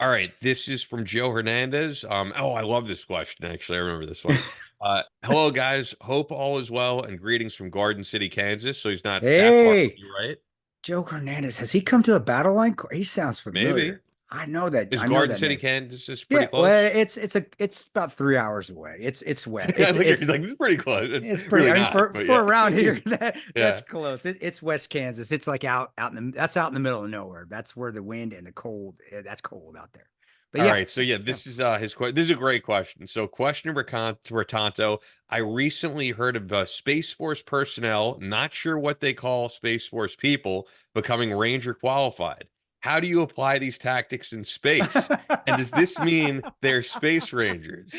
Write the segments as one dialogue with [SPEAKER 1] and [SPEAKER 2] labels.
[SPEAKER 1] All right, this is from Joe Hernandez. Oh, I love this question. Actually, I remember this one. Hello, guys. Hope all is well, and greetings from Garden City, Kansas. So he's not that far from
[SPEAKER 2] Hey,
[SPEAKER 1] you, right?
[SPEAKER 2] Joe Hernandez. Has he come to a battle line? He sounds
[SPEAKER 1] Maybe.
[SPEAKER 2] familiar. I know that.
[SPEAKER 1] Is
[SPEAKER 2] I know
[SPEAKER 1] Garden
[SPEAKER 2] that
[SPEAKER 1] City,
[SPEAKER 2] name.
[SPEAKER 1] Kansas is pretty
[SPEAKER 2] Yeah, well,
[SPEAKER 1] cause?
[SPEAKER 2] it's about 3 hours away. It's west.
[SPEAKER 1] I
[SPEAKER 2] It's
[SPEAKER 1] like it.
[SPEAKER 2] it's
[SPEAKER 1] He's like, this is pretty close. It's
[SPEAKER 2] it's pretty.
[SPEAKER 1] really
[SPEAKER 2] I mean,
[SPEAKER 1] not,
[SPEAKER 2] for
[SPEAKER 1] but
[SPEAKER 2] for
[SPEAKER 1] yeah.
[SPEAKER 2] around here, that's
[SPEAKER 1] Yeah.
[SPEAKER 2] close. It's West Kansas. It's like out in the that's out in the middle of nowhere. That's where the wind and the cold. That's cold out there. But
[SPEAKER 1] All
[SPEAKER 2] yeah,
[SPEAKER 1] right. So yeah,
[SPEAKER 2] yeah.
[SPEAKER 1] this is his question. This is a great question. So question Ratanto. I recently heard of Space Force personnel, not sure what they call Space Force people, becoming Ranger qualified. How do you apply these tactics in space? And does this mean they're Space Rangers?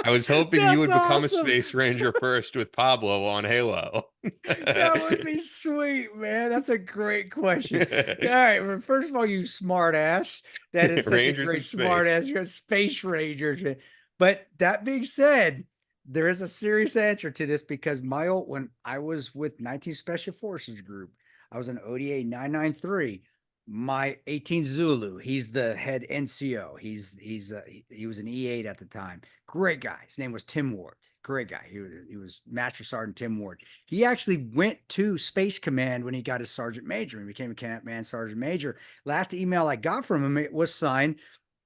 [SPEAKER 1] I was hoping you
[SPEAKER 2] That's
[SPEAKER 1] would become a
[SPEAKER 2] awesome.
[SPEAKER 1] Space Ranger first with Pablo on Halo.
[SPEAKER 2] That would be sweet, man. That's a great question. All right. Well, first of all, you smart ass. That is such a
[SPEAKER 1] Rangers in
[SPEAKER 2] great smart ass.
[SPEAKER 1] space.
[SPEAKER 2] You're a space ranger. But that being said, there is a serious answer to this because when I was with 19 Special Forces Group, I was an ODA 993. My 18 Zulu, he's the head NCO. He was an E8 at the time. Great guy. His name was Tim Ward. Great guy. He was Master Sergeant Tim Ward. He actually went to Space Command when he got his Sergeant Major and became a command Sergeant Major. Last email I got from him, it was signed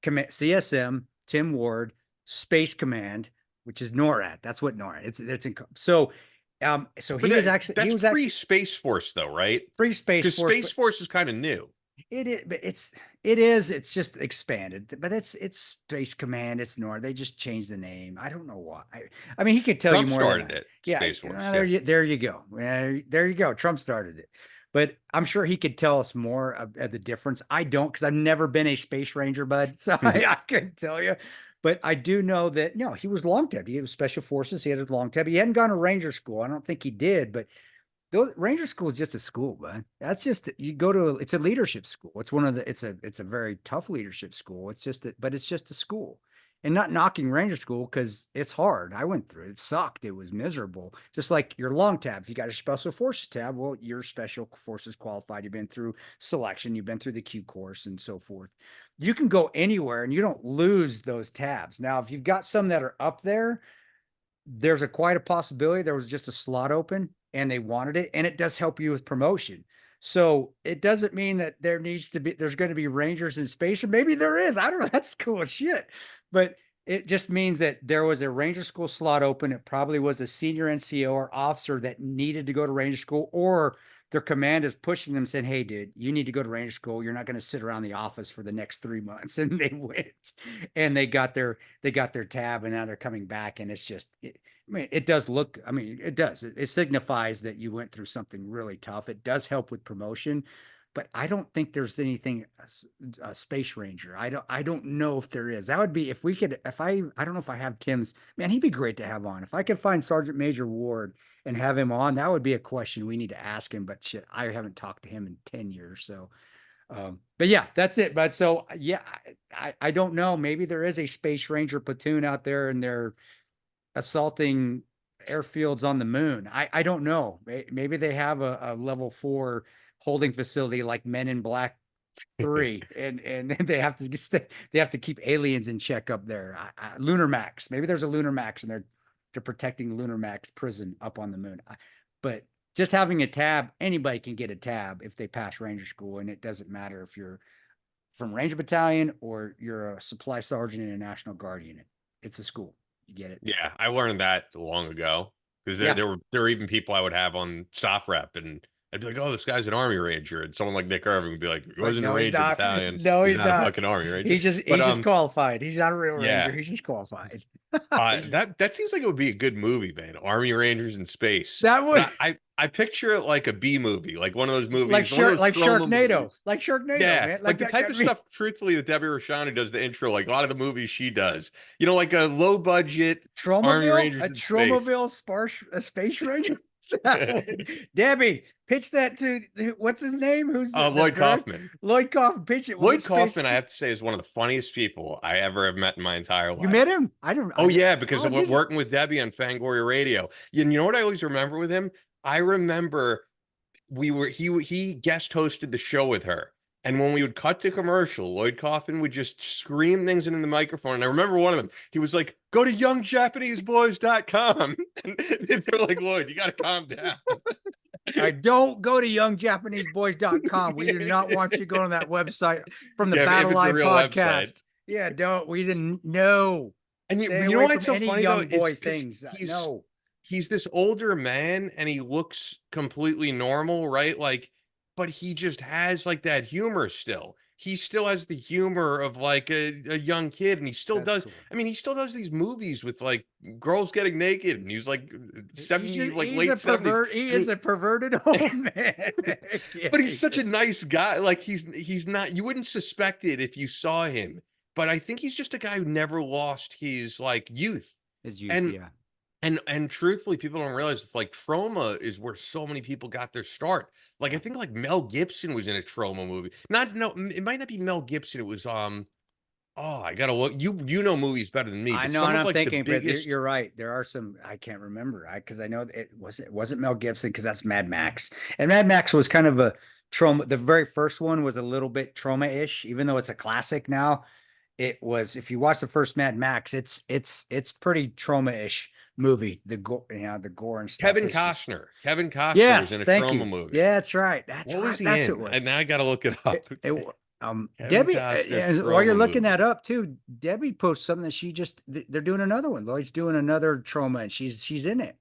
[SPEAKER 2] CSM Tim Ward Space Command, which is NORAD. That's what NORAD. It's in so
[SPEAKER 1] But
[SPEAKER 2] he was actually he
[SPEAKER 1] that's
[SPEAKER 2] was actually
[SPEAKER 1] pre-Space Force, though, right?
[SPEAKER 2] free Space
[SPEAKER 1] Because
[SPEAKER 2] Force,
[SPEAKER 1] Space
[SPEAKER 2] but
[SPEAKER 1] Force is kind of new.
[SPEAKER 2] it is, but it's just expanded, but it's Space Command. It's Nord. They just changed the name. I don't know why. I mean, he could tell you
[SPEAKER 1] Trump
[SPEAKER 2] more than
[SPEAKER 1] started
[SPEAKER 2] I.
[SPEAKER 1] it,
[SPEAKER 2] Yeah,
[SPEAKER 1] Space Force.
[SPEAKER 2] there
[SPEAKER 1] Yeah.
[SPEAKER 2] you go. There you go. Trump started it, but I'm sure he could tell us more of the difference. I don't because I've never been a Space Ranger, bud. So I couldn't tell you. But I do know that he was long tab. He was Special Forces. He had a long tab. He hadn't gone to Ranger School. I don't think he did, but those Ranger School is just a school, man. That's just you go to. It's a leadership school. It's one of the. It's a very tough leadership school. It's just that, but it's just a school, and not knocking Ranger School because it's hard. I went through it. It sucked. It was miserable. Just like your long tab. If you got a Special Forces tab, well, you're Special Forces qualified. You've been through selection. You've been through the Q course and so forth. You can go anywhere, and you don't lose those tabs. Now, if you've got some that are up there, there's quite a possibility there was just a slot open and they wanted it, and it does help you with promotion. So it doesn't mean that there's going to be Rangers in space, or maybe there is. I don't know. That's cool as shit. But it just means that there was a Ranger School slot open. It probably was a senior NCO or officer that needed to go to Ranger School, or their command is pushing them saying, hey, dude, you need to go to Ranger School. You're not going to sit around the office for the next 3 months. And they went and they got their tab, and now they're coming back. And it's just, I mean, it does look, I mean, it does. It signifies that you went through something really tough. It does help with promotion, but I don't think there's anything Space Ranger. I don't know if there is. That would be if we could, if I don't know if I have Tim's, man, he'd be great to have on. If I could find Sergeant Major Ward and have him on, that would be a question we need to ask him. But shit, I haven't talked to him in 10 years. So, but yeah, that's it. But so, yeah, I don't know. Maybe there is a Space Ranger platoon out there and they're assaulting airfields on the moon. I don't know. Maybe they have a level 4 holding facility like Men in Black 3, and they have to keep aliens in check up there. Lunar Max. Maybe there's a Lunar Max and they're protecting Lunar Max prison up on the moon. But just having a tab, anybody can get a tab if they pass Ranger School, and it doesn't matter if you're from Ranger Battalion or you're a supply sergeant in a National Guard unit. It's a school. You get it?
[SPEAKER 1] Yeah, I learned that long ago because there
[SPEAKER 2] Yeah.
[SPEAKER 1] there were there were even people I would have on soft rep, and I'd be like, "Oh, this guy's an Army Ranger," and someone like Nick Irving would be like, "He
[SPEAKER 2] Right.
[SPEAKER 1] wasn't a
[SPEAKER 2] No, he's
[SPEAKER 1] Ranger
[SPEAKER 2] not.
[SPEAKER 1] Battalion.
[SPEAKER 2] No,
[SPEAKER 1] He's
[SPEAKER 2] he's
[SPEAKER 1] not a
[SPEAKER 2] not.
[SPEAKER 1] fucking Army Ranger."
[SPEAKER 2] He's just
[SPEAKER 1] But
[SPEAKER 2] he's just qualified. He's not a real ranger.
[SPEAKER 1] yeah,
[SPEAKER 2] He's just qualified. He's just,
[SPEAKER 1] that seems like it would be a good movie, man. Army Rangers in space,
[SPEAKER 2] that would
[SPEAKER 1] but I picture it like a B movie, like one of those movies, one of those
[SPEAKER 2] Like
[SPEAKER 1] trauma movies.
[SPEAKER 2] Sharknado,
[SPEAKER 1] Yeah,
[SPEAKER 2] man.
[SPEAKER 1] like
[SPEAKER 2] Like
[SPEAKER 1] the
[SPEAKER 2] that
[SPEAKER 1] type
[SPEAKER 2] got
[SPEAKER 1] of
[SPEAKER 2] me.
[SPEAKER 1] stuff, truthfully, that Debbie Rochon does the intro, like a lot of the movies she does. You know, like a low budget Army Rangers
[SPEAKER 2] A
[SPEAKER 1] in space.
[SPEAKER 2] Tromaville sparse a space ranger. Debbie, pitch that to what's his name? Who's the
[SPEAKER 1] Lloyd
[SPEAKER 2] director?
[SPEAKER 1] Kaufman.
[SPEAKER 2] Lloyd Kaufman. Pitch it. We'll get
[SPEAKER 1] Lloyd Kaufman,
[SPEAKER 2] space.
[SPEAKER 1] I have to say, is one of the funniest people I ever have met in my entire
[SPEAKER 2] You met
[SPEAKER 1] life.
[SPEAKER 2] him? I don't.
[SPEAKER 1] Oh yeah, because
[SPEAKER 2] Oh,
[SPEAKER 1] of
[SPEAKER 2] did you?
[SPEAKER 1] working with Debbie on Fangoria Radio. You know what I always remember with him? I remember he guest hosted the show with her, And when we would cut to commercial, Lloyd Kaufman would just scream things into the microphone. And I remember one of them. He was like, "Go to youngjapaneseboys.com." And they're like, "Lloyd, you got to calm down."
[SPEAKER 2] I don't go to youngjapaneseboys.com. We do not want you going to that website from the
[SPEAKER 1] Yeah, if
[SPEAKER 2] Battle
[SPEAKER 1] it's a
[SPEAKER 2] Line
[SPEAKER 1] real website.
[SPEAKER 2] podcast. Yeah, don't. We didn't know.
[SPEAKER 1] And
[SPEAKER 2] Stay
[SPEAKER 1] you know
[SPEAKER 2] away
[SPEAKER 1] what's
[SPEAKER 2] from
[SPEAKER 1] so
[SPEAKER 2] any
[SPEAKER 1] funny though
[SPEAKER 2] young
[SPEAKER 1] is
[SPEAKER 2] boy
[SPEAKER 1] because
[SPEAKER 2] things. No,
[SPEAKER 1] he's this older man and he looks completely normal, right? Like, but he just has like that humor still. He still has the humor of like a young kid, and he still
[SPEAKER 2] that's
[SPEAKER 1] does.
[SPEAKER 2] cool.
[SPEAKER 1] I mean, he still does these movies with like girls getting naked, and he's like 70s, like
[SPEAKER 2] He's
[SPEAKER 1] late
[SPEAKER 2] a
[SPEAKER 1] 70s,
[SPEAKER 2] pervert. He
[SPEAKER 1] and
[SPEAKER 2] is a perverted old man. Yeah,
[SPEAKER 1] but he's
[SPEAKER 2] he
[SPEAKER 1] such a
[SPEAKER 2] is.
[SPEAKER 1] nice guy. Like he's not. You wouldn't suspect it if you saw him, but I think he's just a guy who never lost his like youth.
[SPEAKER 2] His youth,
[SPEAKER 1] And
[SPEAKER 2] yeah.
[SPEAKER 1] and truthfully, people don't realize it's like trauma is where so many people got their start. Like I
[SPEAKER 2] Yeah.
[SPEAKER 1] think like Mel Gibson was in a trauma movie. Not no, it might not be Mel Gibson. It was oh, I gotta look. You know movies better than me,
[SPEAKER 2] I
[SPEAKER 1] but
[SPEAKER 2] know,
[SPEAKER 1] some
[SPEAKER 2] and
[SPEAKER 1] of
[SPEAKER 2] I'm
[SPEAKER 1] like the
[SPEAKER 2] thinking, but
[SPEAKER 1] biggest
[SPEAKER 2] you're right. There are some I can't remember. Because I know it wasn't Mel Gibson because that's Mad Max, and Mad Max was kind of a trauma. The very first one was a little bit trauma-ish, even though it's a classic now. It was if you watch the first Mad Max, it's pretty trauma-ish movie. The gore, the gore and stuff
[SPEAKER 1] Kevin
[SPEAKER 2] is just
[SPEAKER 1] Costner. Kevin Costner was
[SPEAKER 2] yes,
[SPEAKER 1] in a
[SPEAKER 2] thank
[SPEAKER 1] trauma
[SPEAKER 2] you.
[SPEAKER 1] movie.
[SPEAKER 2] Yeah, that's right. That's
[SPEAKER 1] What was
[SPEAKER 2] right.
[SPEAKER 1] he
[SPEAKER 2] That's what it
[SPEAKER 1] in? And
[SPEAKER 2] was.
[SPEAKER 1] now I gotta look it up. Kevin
[SPEAKER 2] Debbie,
[SPEAKER 1] Costner
[SPEAKER 2] while you're
[SPEAKER 1] trauma
[SPEAKER 2] looking that
[SPEAKER 1] movie.
[SPEAKER 2] up too, Debbie posted something that they're doing another one. Lloyd's doing another trauma, and she's in it.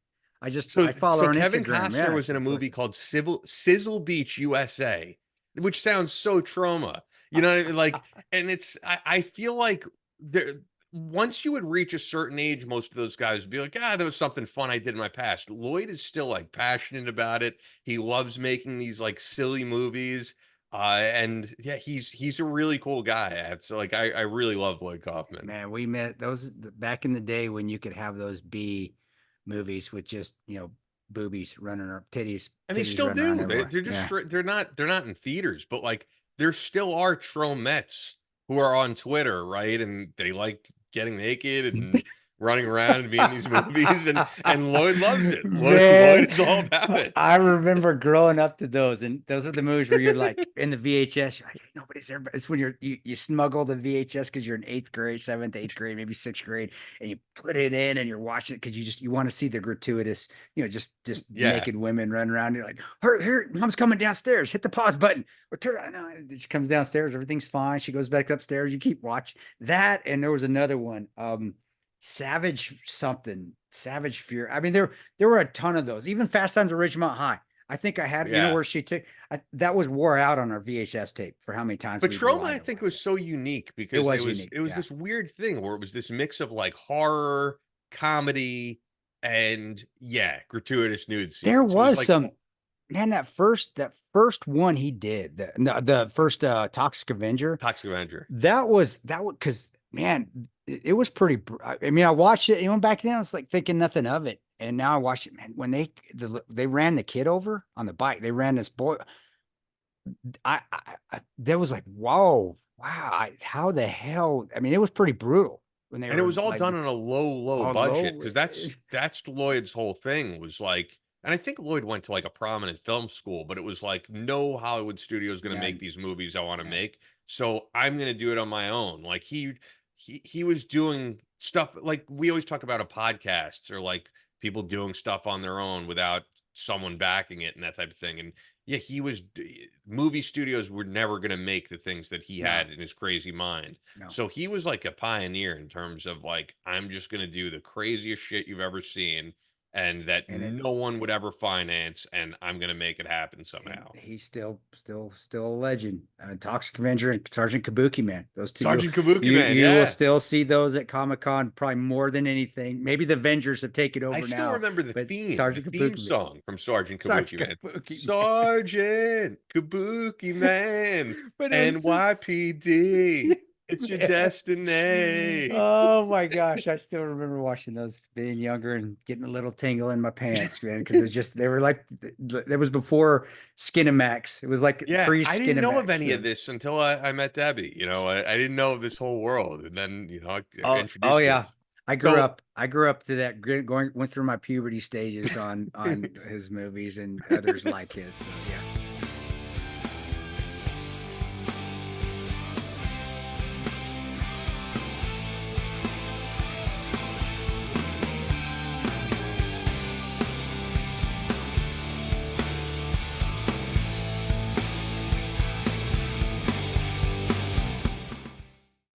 [SPEAKER 1] So
[SPEAKER 2] I follow
[SPEAKER 1] so
[SPEAKER 2] her on
[SPEAKER 1] Kevin
[SPEAKER 2] Instagram.
[SPEAKER 1] Costner
[SPEAKER 2] Yeah,
[SPEAKER 1] was in
[SPEAKER 2] she
[SPEAKER 1] a movie
[SPEAKER 2] posted.
[SPEAKER 1] called Sizzle Beach, USA, which sounds so trauma. You know what I mean? Like, and I feel like there once you would reach a certain age, most of those guys would be like, ah, there was something fun I did in my past. Lloyd is still like passionate about it. He loves making these like silly movies. And yeah, he's a really cool guy. It's like I really love Lloyd Kaufman.
[SPEAKER 2] Man, we met those back in the day when you could have those B movies with just boobies running or
[SPEAKER 1] And they
[SPEAKER 2] titties
[SPEAKER 1] still
[SPEAKER 2] running around
[SPEAKER 1] do.
[SPEAKER 2] everywhere.
[SPEAKER 1] They're just
[SPEAKER 2] Yeah.
[SPEAKER 1] they're not in theaters, but like there still are tromettes who are on Twitter, right? And they like getting naked and running around and being in these movies, and Lloyd loves it. Lloyd
[SPEAKER 2] Man,
[SPEAKER 1] is all about it.
[SPEAKER 2] I remember growing up to those, and those are the movies where you're like in the VHS, you're like, nobody's there. It's when you smuggle the VHS because you're in eighth grade, seventh, eighth grade, maybe sixth grade, and you put it in and you're watching it because you want to see the gratuitous, just
[SPEAKER 1] Yeah.
[SPEAKER 2] naked women running around. You're like, here, mom's coming downstairs. Hit the pause button. Or turn. She comes downstairs. Everything's fine. She goes back upstairs. You keep watching that, and there was another one. Savage something, Savage Fear. I mean, there were a ton of those. Even Fast Times at Ridgemont High. I think I had,
[SPEAKER 1] Yeah.
[SPEAKER 2] where she took that was wore out on our VHS tape for how many times
[SPEAKER 1] But
[SPEAKER 2] we'd
[SPEAKER 1] Trauma,
[SPEAKER 2] rewind
[SPEAKER 1] I
[SPEAKER 2] and
[SPEAKER 1] think,
[SPEAKER 2] watch
[SPEAKER 1] was
[SPEAKER 2] it.
[SPEAKER 1] so unique
[SPEAKER 2] It
[SPEAKER 1] because it
[SPEAKER 2] was
[SPEAKER 1] was
[SPEAKER 2] unique.
[SPEAKER 1] it was
[SPEAKER 2] Yeah.
[SPEAKER 1] this weird thing where it was this mix of like horror, comedy, and yeah, gratuitous nude
[SPEAKER 2] There
[SPEAKER 1] scenes. It was
[SPEAKER 2] was
[SPEAKER 1] like
[SPEAKER 2] some man, that first one he did, the first Toxic Avenger,
[SPEAKER 1] Toxic Avenger.
[SPEAKER 2] that was because man, it was pretty I mean, I watched it, back then I was like thinking nothing of it. And now I watch it, man. When they ran the kid over on the bike, they ran this boy. That was like, whoa, wow, how the hell? I mean, it was pretty brutal when they
[SPEAKER 1] And it
[SPEAKER 2] were
[SPEAKER 1] was all
[SPEAKER 2] like
[SPEAKER 1] done on a low
[SPEAKER 2] on
[SPEAKER 1] budget
[SPEAKER 2] low.
[SPEAKER 1] because that's Lloyd's whole thing was like, and I think Lloyd went to like a prominent film school, but it was like no Hollywood studio is going to
[SPEAKER 2] Yeah,
[SPEAKER 1] make these movies I want to
[SPEAKER 2] yeah,
[SPEAKER 1] make, so I'm going to do it on my own. Like he was doing stuff like we always talk about a podcasts or like people doing stuff on their own without someone backing it and that type of thing. And yeah, movie studios were never going to make the things that he
[SPEAKER 2] no,
[SPEAKER 1] had in his crazy mind.
[SPEAKER 2] no,
[SPEAKER 1] So he was like a pioneer in terms of like, I'm just going to do the craziest shit you've ever seen and that
[SPEAKER 2] and it
[SPEAKER 1] no one would ever finance, and I'm going to make it happen
[SPEAKER 2] and
[SPEAKER 1] somehow.
[SPEAKER 2] he's still a legend. Toxic Avenger and Sergeant Kabuki, man. Those two,
[SPEAKER 1] Sergeant Kabuki, man.
[SPEAKER 2] you will
[SPEAKER 1] Yeah.
[SPEAKER 2] still see those at Comic Con probably more than anything. Maybe the Avengers have taken
[SPEAKER 1] I
[SPEAKER 2] over
[SPEAKER 1] still
[SPEAKER 2] now,
[SPEAKER 1] remember
[SPEAKER 2] but
[SPEAKER 1] the
[SPEAKER 2] Sergeant
[SPEAKER 1] theme
[SPEAKER 2] Kabuki, man.
[SPEAKER 1] song from Sergeant Kabuki,
[SPEAKER 2] Sergeant
[SPEAKER 1] man.
[SPEAKER 2] Kabuki, man.
[SPEAKER 1] Sergeant Kabuki, man.
[SPEAKER 2] But it was just
[SPEAKER 1] NYPD. It's your
[SPEAKER 2] man.
[SPEAKER 1] destiny.
[SPEAKER 2] Oh my gosh, I still remember watching those being younger and getting a little tingle in my pants, man, because it's just they were like it was before Skinamax. It was like
[SPEAKER 1] Yeah, I didn't know of
[SPEAKER 2] pre-Skinamax.
[SPEAKER 1] any
[SPEAKER 2] So.
[SPEAKER 1] of this until I met Debbie. I didn't know of this whole world, and then I
[SPEAKER 2] Oh
[SPEAKER 1] introduced her.
[SPEAKER 2] yeah.
[SPEAKER 1] So
[SPEAKER 2] I grew up to that went through my puberty stages on his movies and others like his. So yeah.